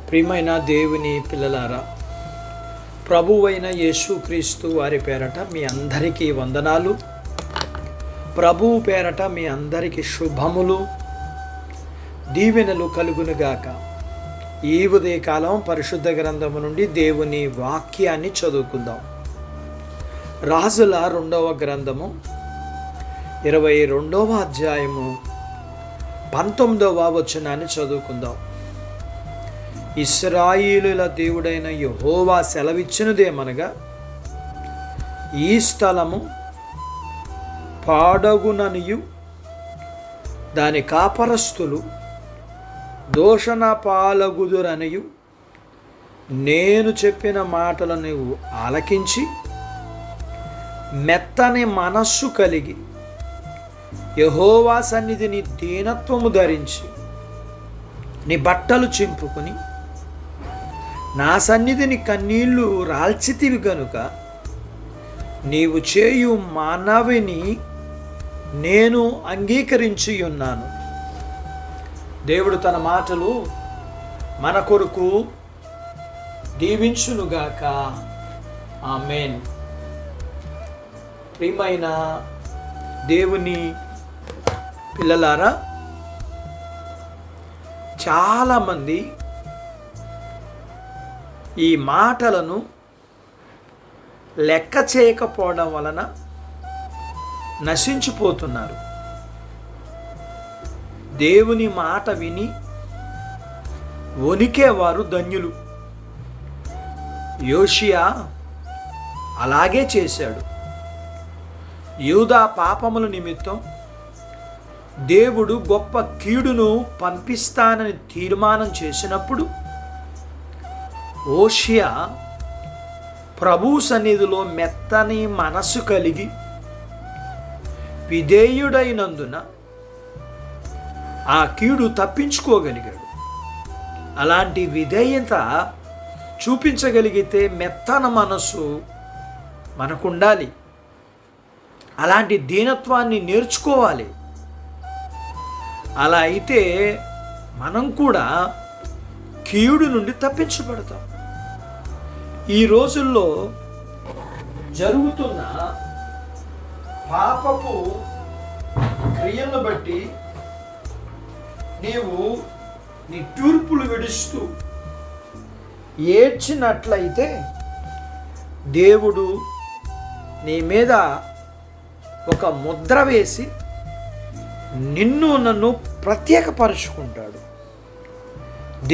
ప్రియమైన దేవుని పిల్లలారా, ప్రభువైన యేసుక్రీస్తు వారి పేరట మీ అందరికీ వందనాలు. ప్రభువు పేరట మీ అందరికీ శుభములు, దీవెనలు కలుగునుగాక. ఈ ఉదయకాలం పరిశుద్ధ గ్రంథము నుండి దేవుని వాక్యాన్ని చదువుకుందాం. రాజుల 2వ గ్రంథము 22వ అధ్యాయము 19వ వచనాన్ని చదువుకుందాం. ఇశ్రాయేలుల దేవుడైన యెహోవా సెలవిచ్చినదేమనగా, ఈ స్థలము పాడగుననియు దాని కాపరస్తులు దోషణ పాలగుదురనియు నేను చెప్పిన మాటలు నువ్వు ఆలకించి మెత్తని మనస్సు కలిగి యెహోవా సన్నిధిని దీనత్వము ధరించి నీ బట్టలు చింపుకొని నా సన్నిధిని కన్నీళ్లు రాల్చితివి గనుక నీవు చేయు మనవిని నేను అంగీకరించి ఉన్నాను. దేవుడు తన మాటలు మన కొరకు దీవించునుగాక. ఆమేన్. ప్రియమైన దేవుని పిల్లలారా, చాలామంది ఈ మాటలను లెక్క చేయకపోవడం వలన నశించిపోతున్నారు. దేవుని మాట విని వణికేవారు ధన్యులు. యోషియా అలాగే చేశాడు. యూదా పాపముల నిమిత్తం దేవుడు గొప్ప కీడును పంపిస్తానని తీర్మానం చేసినప్పుడు హోషేయ ప్రభు సన్నిధిలో మెత్తని మనస్సు కలిగి విధేయుడైనందున ఆ కీడు తప్పించుకోగలిగాడు. అలాంటి విధేయత చూపించగలిగితే మెత్తన మనస్సు మనకుండాలి. అలాంటి దీనత్వాన్ని నేర్చుకోవాలి. అలా అయితే మనం కూడా కీడు నుండి తప్పించబడతాం. ఈ రోజుల్లో జరుగుతున్న పాపపు క్రియలను బట్టి నీవు నిట్టూర్పులు విడుస్తూ ఏడ్చినట్లయితే దేవుడు నీ మీద ఒక ముద్ర వేసి నన్ను ప్రత్యేకపరుచుకుంటాడు.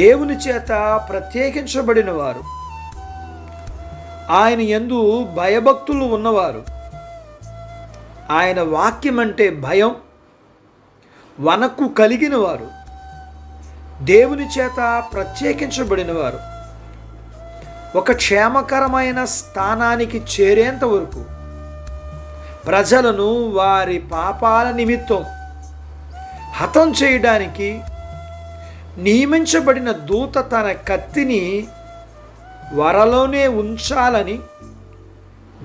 దేవుని చేత ప్రత్యేకించబడిన వారు, ఆయన యందు భయభక్తులు ఉన్నవారు, ఆయన వాక్యం అంటే భయం వనకు కలిగిన వారు, దేవుని చేత ప్రత్యేకించబడిన వారు ఒక క్షేమకరమైన స్థానానికి చేరేంత వరకు ప్రజలను వారి పాపాల నిమిత్తం హతం చేయడానికి నియమించబడిన దూత తన కత్తిని వరలోనే ఉంచాలని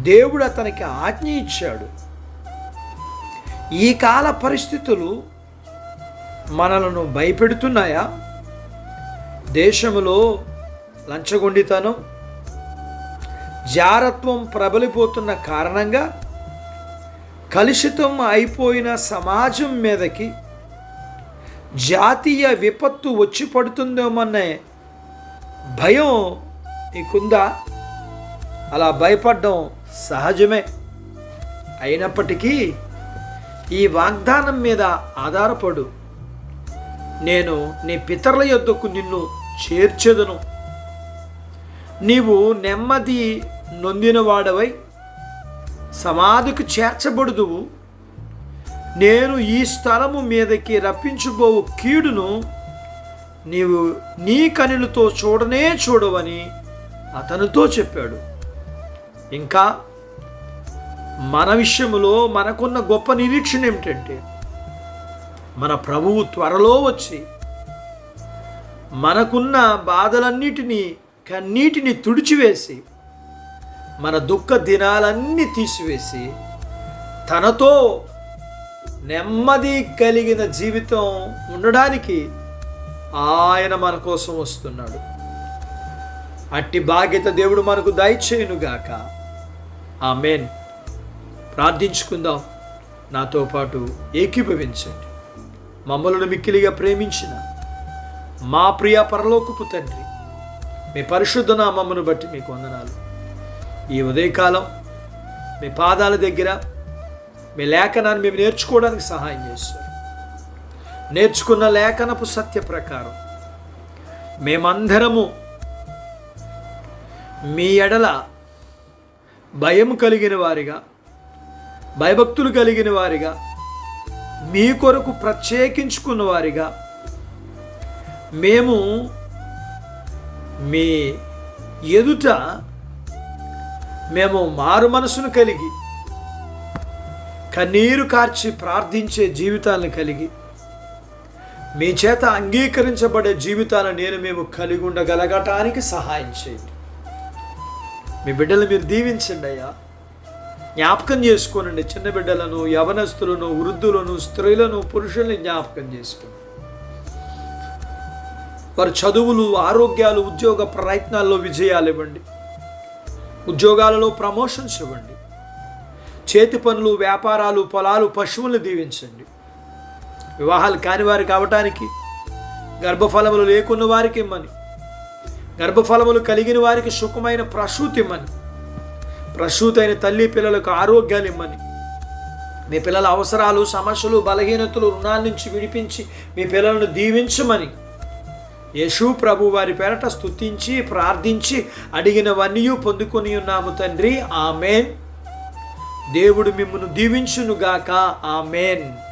దేవుడు అతనికి ఆజ్ఞ ఇచ్చాడు. ఈ కాల పరిస్థితులు మనలను భయపెడుతున్నాయా? దేశంలో లంచగొండితనం, జారత్వం ప్రబలిపోతున్న కారణంగా కలుషితం అయిపోయిన సమాజం మీదకి జాతీయ విపత్తు వచ్చి పడుతుందేమనే భయం నీకుందా? అలా భయపడడం సహజమే. అయినప్పటికీ ఈ వాగ్దానం మీద ఆధారపడు. నేను నీ పితరుల యొద్దకు నిన్ను చేర్చెదను. నీవు నెమ్మది నొందినవాడవై సమాధికి చేర్చబడుదువు. నేను ఈ స్థలము మీదకి రప్పించబోవు కీడును నీవు నీ కనులతో చూడనే చూడవని అతనితో చెప్పాడు. ఇంకా మన విషయంలో మనకున్న గొప్ప నిరీక్షణ ఏమిటంటే, మన ప్రభువు త్వరలో వచ్చి మనకున్న బాధలన్నిటినీ కన్నీటిని తుడిచివేసి మన దుఃఖ దినాలన్నీ తీసివేసి తనతో నెమ్మది కలిగిన జీవితం ఉండడానికి ఆయన మన కోసం వస్తున్నాడు. అట్టి బాధ్యత దేవుడు మనకు దయచేయునుగాక. ఆమేన్. ప్రార్థించుకుందాం. నాతో పాటు ఏకీభవించండి. మమ్మలను మిక్కిలిగా ప్రేమించిన మా ప్రియ పరలోకపు తండ్రి, మీ పరిశుద్ధ నామమును బట్టి మీకు వందనాలు. ఈ ఉదయకాలం మీ పాదాల దగ్గర మీ లేఖనాన్ని మేము నేర్చుకోవడానికి సహాయం చేశారు. నేర్చుకున్న లేఖనపు సత్య ప్రకారం మేమందరము మీ ఎడల భయం కలిగిన వారిగా, భయభక్తులు కలిగిన వారిగా, మీ కొరకు ప్రత్యేకించుకున్న వారిగా మేము మీ ఎదుట మేము మారు మనసును కలిగి కన్నీరు కార్చి ప్రార్థించే జీవితాలను కలిగి మీ చేత అంగీకరించబడే జీవితాలను మేము కలిగి ఉండగలగటానికి సహాయం చేయండి. మీ బిడ్డలు మీరు దీవించండి అయ్యా. జ్ఞాపకం చేసుకోనండి. చిన్న బిడ్డలను, యవనస్తులను, వృద్ధులను, స్త్రీలను, పురుషుల్ని జ్ఞాపకం చేసుకోండి. వారి చదువులు, ఆరోగ్యాలు, ఉద్యోగ ప్రయత్నాల్లో విజయాలు ఇవ్వండి. ఉద్యోగాలలో ప్రమోషన్స్ ఇవ్వండి. చేతి పనులు, వ్యాపారాలు, పొలాలు, పశువులను దీవించండి. వివాహాలు కాని వారికి అవటానికి, గర్భఫలములు లేకున్న వారికి ఇమ్మని, గర్భఫలములు కలిగిన వారికి సుఖమైన ప్రసూతి ఇమ్మని, ప్రసూతి అయిన తల్లి పిల్లలకు ఆరోగ్యాలు ఇమ్మని, మీ పిల్లల అవసరాలు, సమస్యలు, బలహీనతలు, రుణాల నుంచి విడిపించి మీ పిల్లలను దీవించమని యేసు ప్రభు వారి పేరట స్తుతించి ప్రార్థించి అడిగినవన్నీ పొందుకొని ఉన్నాము తండ్రి. ఆమేన్. దేవుడు మిమ్మును దీవించునుగాక. ఆమేన్.